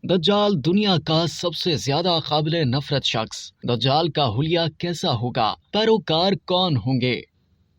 दज्जाल दुनिया का सबसे ज्यादा काबिल नफरत शख्स। दज्जाल का हुलिया कैसा होगा? पैरोकार कौन होंगे?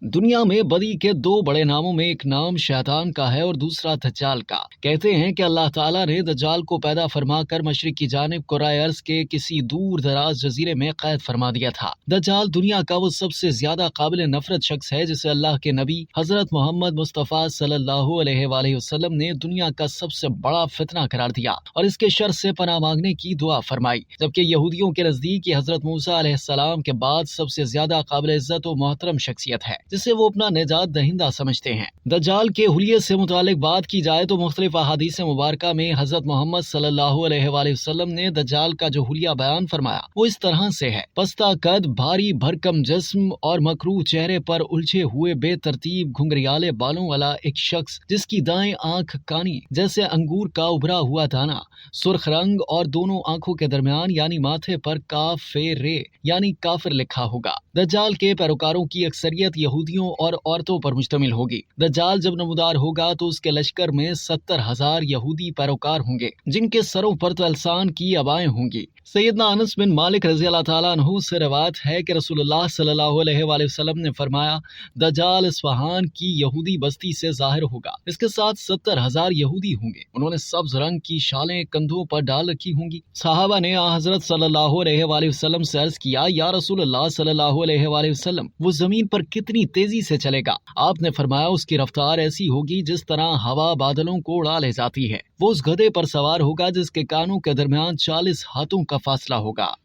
दुनिया में बदी के दो बड़े नामों में एक नाम शैतान का है और दूसरा दज्जाल का। कहते हैं कि अल्लाह ताला ने दज्जाल को पैदा फरमाकर मशरिक की जानिब कुराए अर्ज के किसी दूर दराज जजीरे में कैद फरमा दिया था। दज्जाल दुनिया का वो सबसे ज्यादा काबिल नफरत शख्स है जिसे अल्लाह के नबी हजरत मोहम्मद मुस्तफ़ा सल्लल्लाहु अलैहि वसल्लम ने दुनिया का सबसे बड़ा फितना करार दिया और इसके शर से पनाह मांगने की दुआ फरमाई। जबकि यहूदियों के नजदीक ये हजरत मूसा अलैहिस्सलाम के बाद सबसे ज्यादा काबिल इज्जत और मोहतरम शख्सियत है जिसे वो अपना निजात दहिंदा समझते हैं। दज्जाल के हुलिये से मुतालिक बात की जाए तो मुख्तलिफ अहादीस मुबारका में हजरत मोहम्मद सल्लल्लाहु अलैहि वसल्लम ने दज्जाल का जो हुलिया बयान फरमाया वो इस तरह से है। पस्ता कद, भारी भरकम जिस्म और मकरूह चेहरे पर उलझे हुए बेतरतीब घुंघरियाले बालों वाला एक शख्स जिसकी दाएं आंख कानी जैसे अंगूर का उभरा हुआ दाना, सुर्ख रंग और दोनों आंखों के दरमियान यानी माथे पर काफिर यानी काफिर लिखा होगा। दज्जाल के पैरोकारों की अक्सरियत यहूदियों और औरतों पर मुश्तमिल होगी। दज्जाल जब नमूदार होगा तो उसके लश्कर में 70,000 यहूदी पैरोकार होंगे जिनके सरों पर तलसान की अबाएं होंगी। सैयदना अनस बिन मालिक रज़ी अल्लाह ताला अन्हु से रिवायत है कि रसूलुल्लाह सल्लल्लाहु अलैहि वसल्लम ने फरमाया, दज्जाल इस्फहान की यहूदी बस्ती से जाहिर होगा। इसके साथ 70,000 यहूदी होंगे। उन्होंने सब्ज रंग की शालें कंधों पर डाल रखी होंगी। सहाबा ने हजरत सल्लल्लाहु अलैहि वसल्लम से अर्ज किया, या रसूलुल्लाह सल्लल्लाहु अलैहि वसल्लम, वो जमीन पर कितनी तेजी से चलेगा? आपने फरमाया, उसकी रफ्तार ऐसी होगी जिस तरह हवा बादलों को उड़ा ले जाती है। वो उस गधे पर सवार होगा जिसके कानों के दरमियान 40 हाथों का फासला होगा।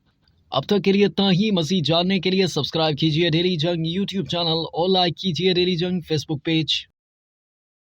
अब तक के लिए इतना ही। मज़ीद जानने के लिए सब्सक्राइब कीजिए डेली जंग यूट्यूब चैनल और लाइक कीजिए डेली जंग फेसबुक पेज।